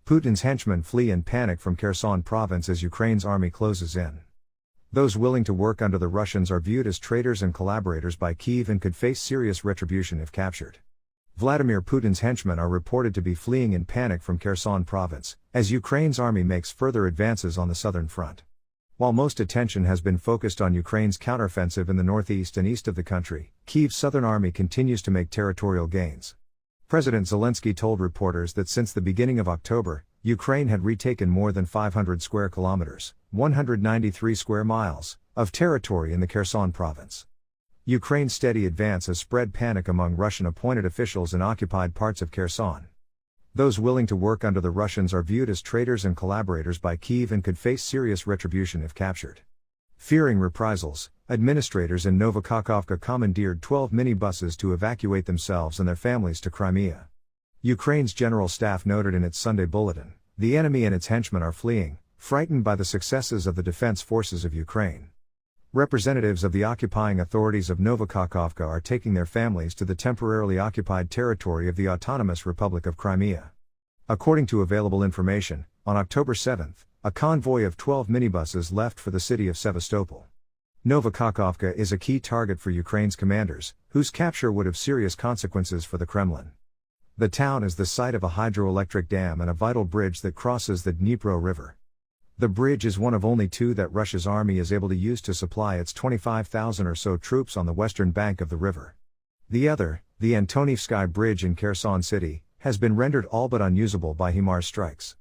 Putin's henchmen flee in panic from Kherson province as Ukraine's army closes in. Those willing to work under the Russians are viewed as traitors and collaborators by Kyiv and could face serious retribution if captured. Vladimir Putin's henchmen are reported to be fleeing in panic from Kherson province, as Ukraine's army makes further advances on the southern front. While most attention has been focused on Ukraine's counteroffensive in the northeast and east of the country, Kyiv's southern army continues to make territorial gains. President Zelensky told reporters that since the beginning of October, Ukraine had retaken more than 500 square kilometers, 193 square miles, of territory in the Kherson province. Ukraine's steady advance has spread panic among Russian-appointed officials in occupied parts of Kherson. Those willing to work under the Russians are viewed as traitors and collaborators by Kyiv and could face serious retribution if captured. Fearing reprisals, administrators in Novokakhovka commandeered 12 minibuses to evacuate themselves and their families to Crimea. Ukraine's General Staff noted in its Sunday bulletin, "The enemy and its henchmen are fleeing, frightened by the successes of the defense forces of Ukraine." Representatives of the occupying authorities of Novokakhovka are taking their families to the temporarily occupied territory of the Autonomous Republic of Crimea. According to available information, on October 7, a convoy of 12 minibuses left for the city of Sevastopol. Novokakhovka is a key target for Ukraine's commanders, whose capture would have serious consequences for the Kremlin. The town is the site of a hydroelectric dam and a vital bridge that crosses the Dnipro River. The bridge is one of only two that Russia's army is able to use to supply its 25,000 or so troops on the western bank of the river. The other, the Antonivsky Bridge in Kherson City, has been rendered all but unusable by HIMARS strikes.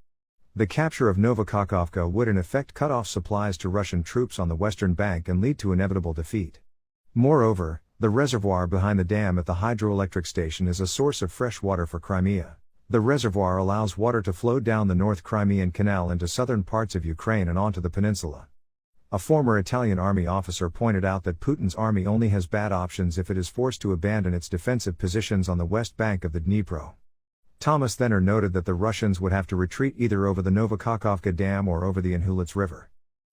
The capture of Novokakhovka would in effect cut off supplies to Russian troops on the western bank and lead to inevitable defeat. Moreover, the reservoir behind the dam at the hydroelectric station is a source of fresh water for Crimea. The reservoir allows water to flow down the North Crimean Canal into southern parts of Ukraine and onto the peninsula. A former Italian army officer pointed out that Putin's army only has bad options if it is forced to abandon its defensive positions on the west bank of the Dnipro. Thomas Thenner noted that the Russians would have to retreat either over the Novokakhovka Dam or over the Inhulets River.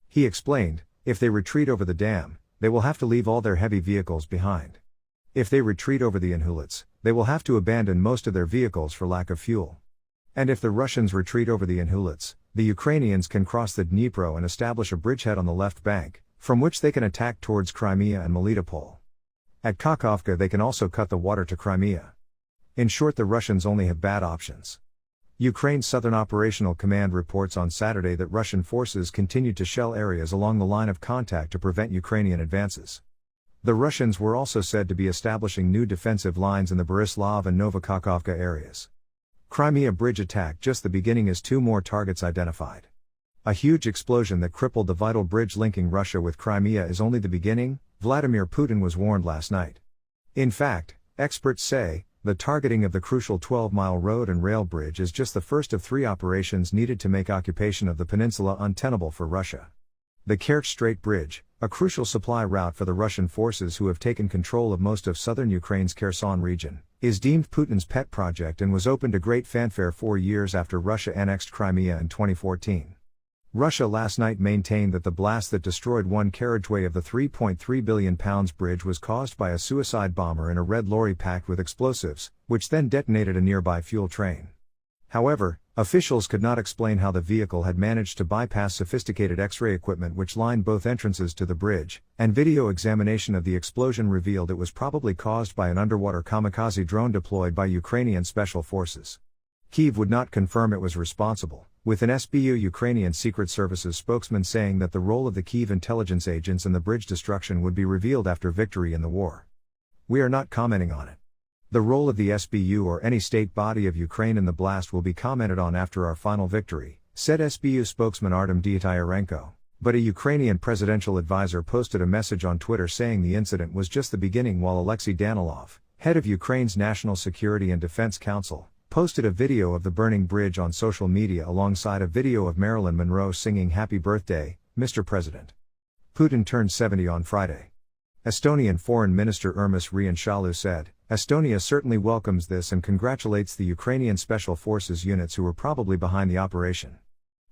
He explained, if they retreat over the dam, they will have to leave all their heavy vehicles behind. If they retreat over the Inhulets, they will have to abandon most of their vehicles for lack of fuel. And if the Russians retreat over the Inhulets, the Ukrainians can cross the Dnipro and establish a bridgehead on the left bank, from which they can attack towards Crimea and Melitopol. At Kakhovka they can also cut the water to Crimea. In short, the Russians only have bad options. Ukraine's Southern Operational Command reports on Saturday that Russian forces continued to shell areas along the line of contact to prevent Ukrainian advances. The Russians were also said to be establishing new defensive lines in the Borislav and Novokakhovka areas. Crimea bridge attack just the beginning as two more targets identified. A huge explosion that crippled the vital bridge linking Russia with Crimea is only the beginning, Vladimir Putin was warned last night. In fact, experts say, the targeting of the crucial 12-mile road and rail bridge is just the first of three operations needed to make occupation of the peninsula untenable for Russia. The Kerch Strait Bridge, a crucial supply route for the Russian forces who have taken control of most of southern Ukraine's Kherson region, is deemed Putin's pet project and was opened to great fanfare 4 years after Russia annexed Crimea in 2014. Russia last night maintained that the blast that destroyed one carriageway of the £3.3 billion bridge was caused by a suicide bomber in a red lorry packed with explosives, which then detonated a nearby fuel train. However, officials could not explain how the vehicle had managed to bypass sophisticated X-ray equipment which lined both entrances to the bridge, and video examination of the explosion revealed it was probably caused by an underwater kamikaze drone deployed by Ukrainian special forces. Kyiv would not confirm it was responsible, with an SBU Ukrainian Secret Services spokesman saying that the role of the Kyiv intelligence agents in the bridge destruction would be revealed after victory in the war. "We are not commenting on it. The role of the SBU or any state body of Ukraine in the blast will be commented on after our final victory," said SBU spokesman Artem Dyatyrenko. But a Ukrainian presidential advisor posted a message on Twitter saying the incident was just the beginning, while Alexei Danilov, head of Ukraine's National Security and Defense Council, posted a video of the burning bridge on social media alongside a video of Marilyn Monroe singing "Happy Birthday, Mr. President." Putin turned 70 on Friday. Estonian Foreign Minister Urmas Reinsalu said, "Estonia certainly welcomes this and congratulates the Ukrainian Special Forces units who were probably behind the operation.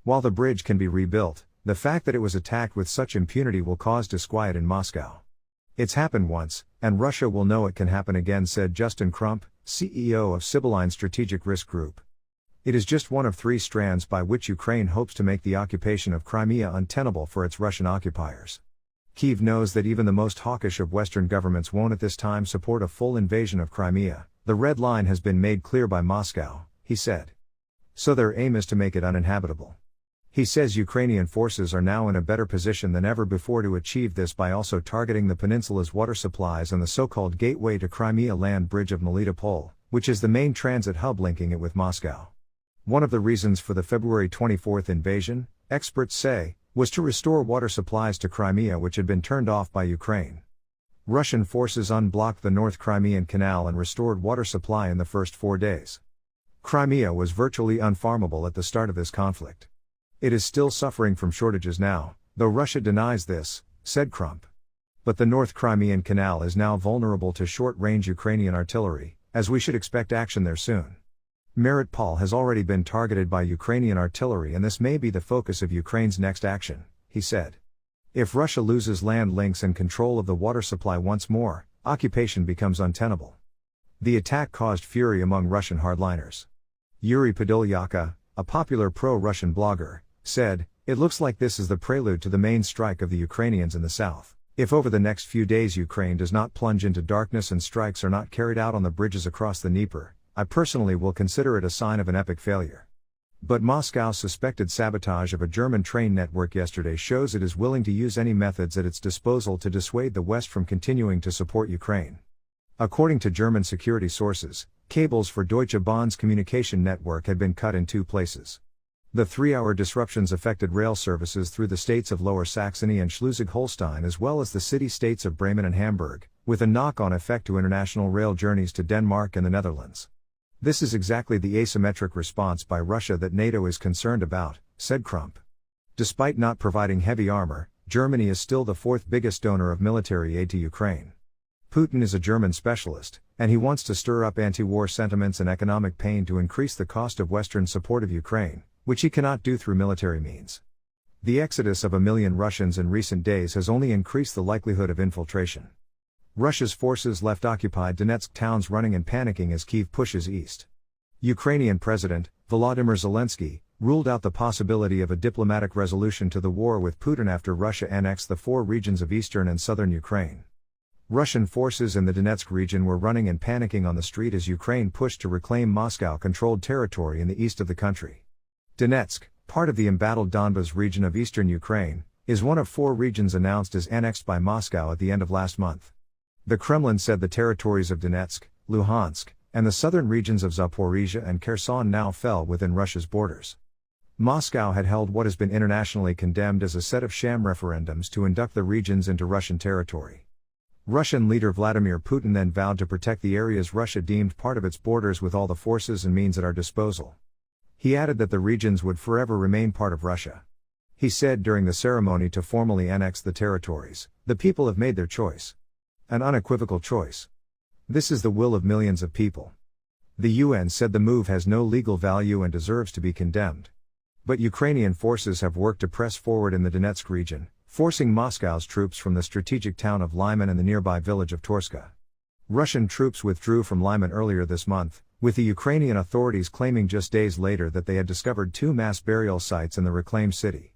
While the bridge can be rebuilt, the fact that it was attacked with such impunity will cause disquiet in Moscow. It's happened once, and Russia will know it can happen again," said Justin Crump, CEO of Sibylline Strategic Risk Group. It is just one of 3 strands by which Ukraine hopes to make the occupation of Crimea untenable for its Russian occupiers. Kyiv knows that even the most hawkish of Western governments won't at this time support a full invasion of Crimea. The red line has been made clear by Moscow, he said. So their aim is to make it uninhabitable. He says Ukrainian forces are now in a better position than ever before to achieve this by also targeting the peninsula's water supplies and the so-called gateway to Crimea land bridge of Melitopol, which is the main transit hub linking it with Moscow. One of the reasons for the February 24 invasion, experts say, was to restore water supplies to Crimea which had been turned off by Ukraine. Russian forces unblocked the North Crimean Canal and restored water supply in the first 4 days. Crimea was virtually unfarmable at the start of this conflict. It is still suffering from shortages now, though Russia denies this, said Crump. But the North Crimean Canal is now vulnerable to short-range Ukrainian artillery, as we should expect action there soon. Mariupol has already been targeted by Ukrainian artillery and this may be the focus of Ukraine's next action, he said. If Russia loses land links and control of the water supply once more, occupation becomes untenable. The attack caused fury among Russian hardliners. Yuri Podolyaka, a popular pro-Russian blogger, said, "It looks like this is the prelude to the main strike of the Ukrainians in the south. If over the next few days Ukraine does not plunge into darkness and strikes are not carried out on the bridges across the Dnieper, I personally will consider it a sign of an epic failure." But Moscow's suspected sabotage of a German train network yesterday shows it is willing to use any methods at its disposal to dissuade the West from continuing to support Ukraine. According to German security sources, cables for Deutsche Bahn's communication network had been cut in 2 places. The 3-hour disruptions affected rail services through the states of Lower Saxony and Schleswig-Holstein as well as the city-states of Bremen and Hamburg, with a knock-on effect to international rail journeys to Denmark and the Netherlands. This is exactly the asymmetric response by Russia that NATO is concerned about, said Crump. Despite not providing heavy armor, Germany is still the 4th biggest donor of military aid to Ukraine. Putin is a German specialist, and he wants to stir up anti-war sentiments and economic pain to increase the cost of Western support of Ukraine, which he cannot do through military means. The exodus of 1 million Russians in recent days has only increased the likelihood of infiltration. Russia's forces left occupied Donetsk towns running and panicking as Kyiv pushes east. Ukrainian President, Volodymyr Zelensky, ruled out the possibility of a diplomatic resolution to the war with Putin after Russia annexed the 4 regions of eastern and southern Ukraine. Russian forces in the Donetsk region were running and panicking on the street as Ukraine pushed to reclaim Moscow-controlled territory in the east of the country. Donetsk, part of the embattled Donbas region of eastern Ukraine, is one of 4 regions announced as annexed by Moscow at the end of last month. The Kremlin said the territories of Donetsk, Luhansk, and the southern regions of Zaporizhia and Kherson now fell within Russia's borders. Moscow had held what has been internationally condemned as a set of sham referendums to induct the regions into Russian territory. Russian leader Vladimir Putin then vowed to protect the areas Russia deemed part of its borders with all the forces and means at our disposal. He added that the regions would forever remain part of Russia. He said during the ceremony to formally annex the territories, "The people have made their choice. An unequivocal choice. This is the will of millions of people." The UN said the move has no legal value and deserves to be condemned. But Ukrainian forces have worked to press forward in the Donetsk region, forcing Moscow's troops from the strategic town of Lyman and the nearby village of Torska. Russian troops withdrew from Lyman earlier this month, with the Ukrainian authorities claiming just days later that they had discovered 2 mass burial sites in the reclaimed city.